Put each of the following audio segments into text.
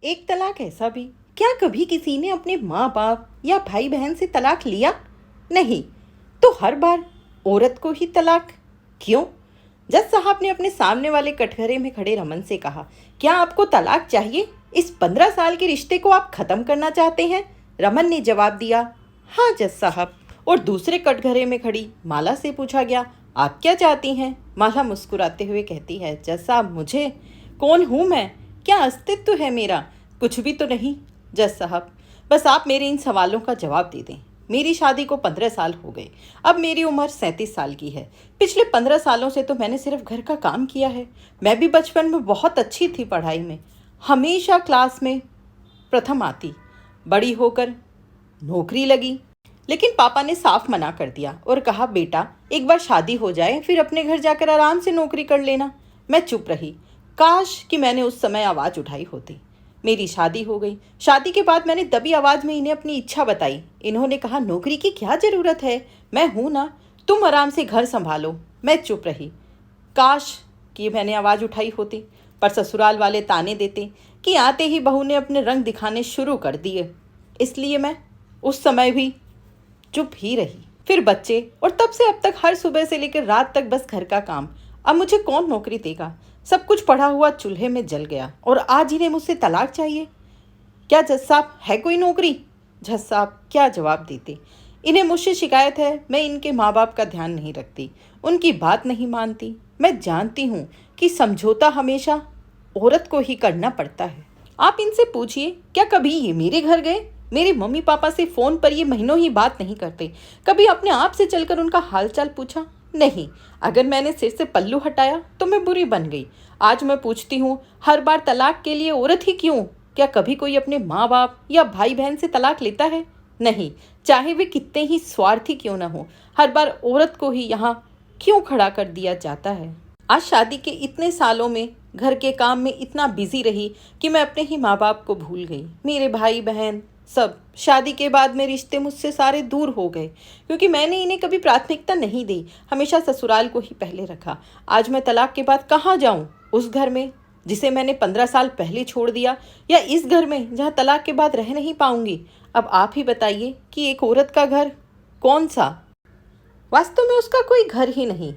एक तलाक ऐसा भी, क्या कभी किसी ने अपने माँ बाप या भाई बहन से तलाक लिया? नहीं। तो हर बार औरत को ही तलाक क्यों? जज साहब ने अपने सामने वाले कटघरे में खड़े रमन से कहा, क्या आपको तलाक चाहिए? इस 15 साल के रिश्ते को आप खत्म करना चाहते हैं? रमन ने जवाब दिया, हाँ जज साहब। और दूसरे कटघरे में खड़ी माला से पूछा गया, आप क्या चाहती हैं? माला मुस्कुराते हुए कहती है, जज साहब मुझे, कौन हूँ मैं? क्या अस्तित्व है मेरा? कुछ भी तो नहीं। जज साहब बस आप मेरे इन सवालों का जवाब दे दें। मेरी शादी को 15 साल हो गए। अब मेरी उम्र 37 साल की है। पिछले 15 सालों से तो मैंने सिर्फ घर का काम किया है। मैं भी बचपन में बहुत अच्छी थी पढ़ाई में, हमेशा क्लास में प्रथम आती। बड़ी होकर नौकरी लगी, लेकिन पापा ने साफ मना कर दिया और कहा, बेटा एक बार शादी हो जाए फिर अपने घर जाकर आराम से नौकरी कर लेना। मैं चुप रही। काश कि मैंने उस समय आवाज़ उठाई होती। मेरी शादी हो गई। शादी के बाद मैंने दबी आवाज़ में इन्हें अपनी इच्छा बताई। इन्होंने कहा, नौकरी की क्या ज़रूरत है, मैं हूं ना, तुम आराम से घर संभालो। मैं चुप रही। काश कि मैंने आवाज़ उठाई होती, पर ससुराल वाले ताने देते कि आते ही बहू ने अपने रंग दिखाने शुरू कर दिए। इसलिए मैं उस समय भी चुप ही रही। फिर बच्चे, और तब से अब तक हर सुबह से लेकर रात तक बस घर का काम। अब मुझे कौन नौकरी देगा? सब कुछ पड़ा हुआ चूल्हे में जल गया और आज इन्हें मुझसे तलाक चाहिए। क्या जज साहब है कोई नौकरी? जज साहब क्या जवाब देते? इन्हें मुझसे शिकायत है, मैं इनके माँ बाप का ध्यान नहीं रखती, उनकी बात नहीं मानती। मैं जानती हूँ कि समझौता हमेशा औरत को ही करना पड़ता है। आप इनसे पूछिए, क्या कभी ये मेरे घर गए? मेरे मम्मी पापा से फ़ोन पर ये महीनों ही बात नहीं करते। कभी अपने आप से चलकर उनका हालचाल पूछा? नहीं। अगर मैंने सिर से पल्लू हटाया तो मैं बुरी बन गई। आज मैं पूछती हूँ, हर बार तलाक के लिए औरत ही क्यों? क्या कभी कोई अपने माँ बाप या भाई बहन से तलाक लेता है? नहीं, चाहे वे कितने ही स्वार्थी क्यों न हो, हर बार औरत को ही यहाँ क्यों खड़ा कर दिया जाता है? आज शादी के इतने सालों में घर के काम में इतना बिजी रही कि मैं अपने ही माँ बाप को भूल गई। मेरे भाई बहन सब शादी के बाद में रिश्ते मुझसे सारे दूर हो गए, क्योंकि मैंने इन्हें कभी प्राथमिकता नहीं दी, हमेशा ससुराल को ही पहले रखा। आज मैं तलाक के बाद कहाँ जाऊँ? उस घर में जिसे मैंने 15 साल पहले छोड़ दिया, या इस घर में जहाँ तलाक के बाद रह नहीं पाऊंगी? अब आप ही बताइए कि एक औरत का घर कौन सा? वास्तव में उसका कोई घर ही नहीं।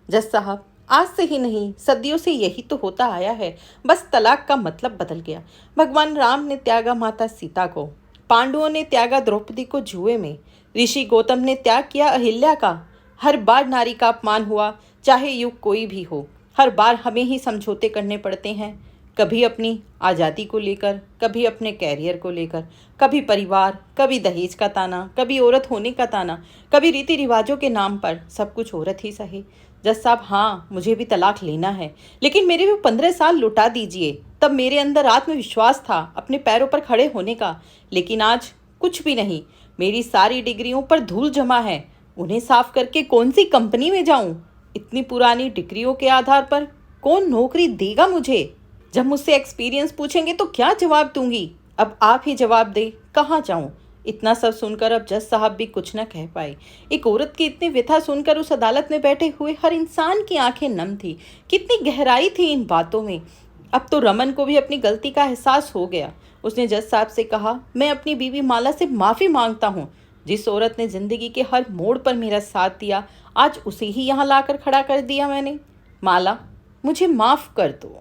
जज साहब आज से ही नहीं, सदियों से यही तो होता आया है, बस तलाक का मतलब बदल गया। भगवान राम ने त्यागा माता सीता को, पांडवों ने त्यागा द्रौपदी को जुए में, ऋषि गौतम ने त्याग किया अहिल्या का। हर बार नारी का अपमान हुआ, चाहे युग कोई भी हो। हर बार हमें ही समझौते करने पड़ते हैं, कभी अपनी आज़ादी को लेकर, कभी अपने कैरियर को लेकर, कभी परिवार, कभी दहेज का ताना, कभी औरत होने का ताना, कभी रीति रिवाजों के नाम पर। सब कुछ औरत ही सही। जज साहब हाँ, मुझे भी तलाक लेना है, लेकिन मेरे भी 15 साल लौटा दीजिए। तब मेरे अंदर आत्मविश्वास था अपने पैरों पर खड़े होने का, लेकिन आज कुछ भी नहीं। मेरी सारी डिग्रियों पर धूल जमा है, उन्हें साफ करके कौन सी कंपनी में जाऊं? इतनी पुरानी डिग्रियों के आधार पर कौन नौकरी देगा मुझे? जब मुझसे एक्सपीरियंस पूछेंगे तो क्या जवाब दूंगी? अब आप ही जवाब दें, कहाँ जाऊं? इतना सब सुनकर अब जज साहब भी कुछ न कह पाए। एक औरत की इतनी व्यथा सुनकर उस अदालत में बैठे हुए हर इंसान की आंखें नम थी। कितनी गहराई थी इन बातों में। अब तो रमन को भी अपनी गलती का एहसास हो गया। उसने जज साहब से कहा, मैं अपनी बीवी माला से माफ़ी मांगता हूँ। जिस औरत ने ज़िंदगी के हर मोड़ पर मेरा साथ दिया, आज उसे ही यहाँ लाकर खड़ा कर दिया मैंने। माला, मुझे माफ़ कर दो।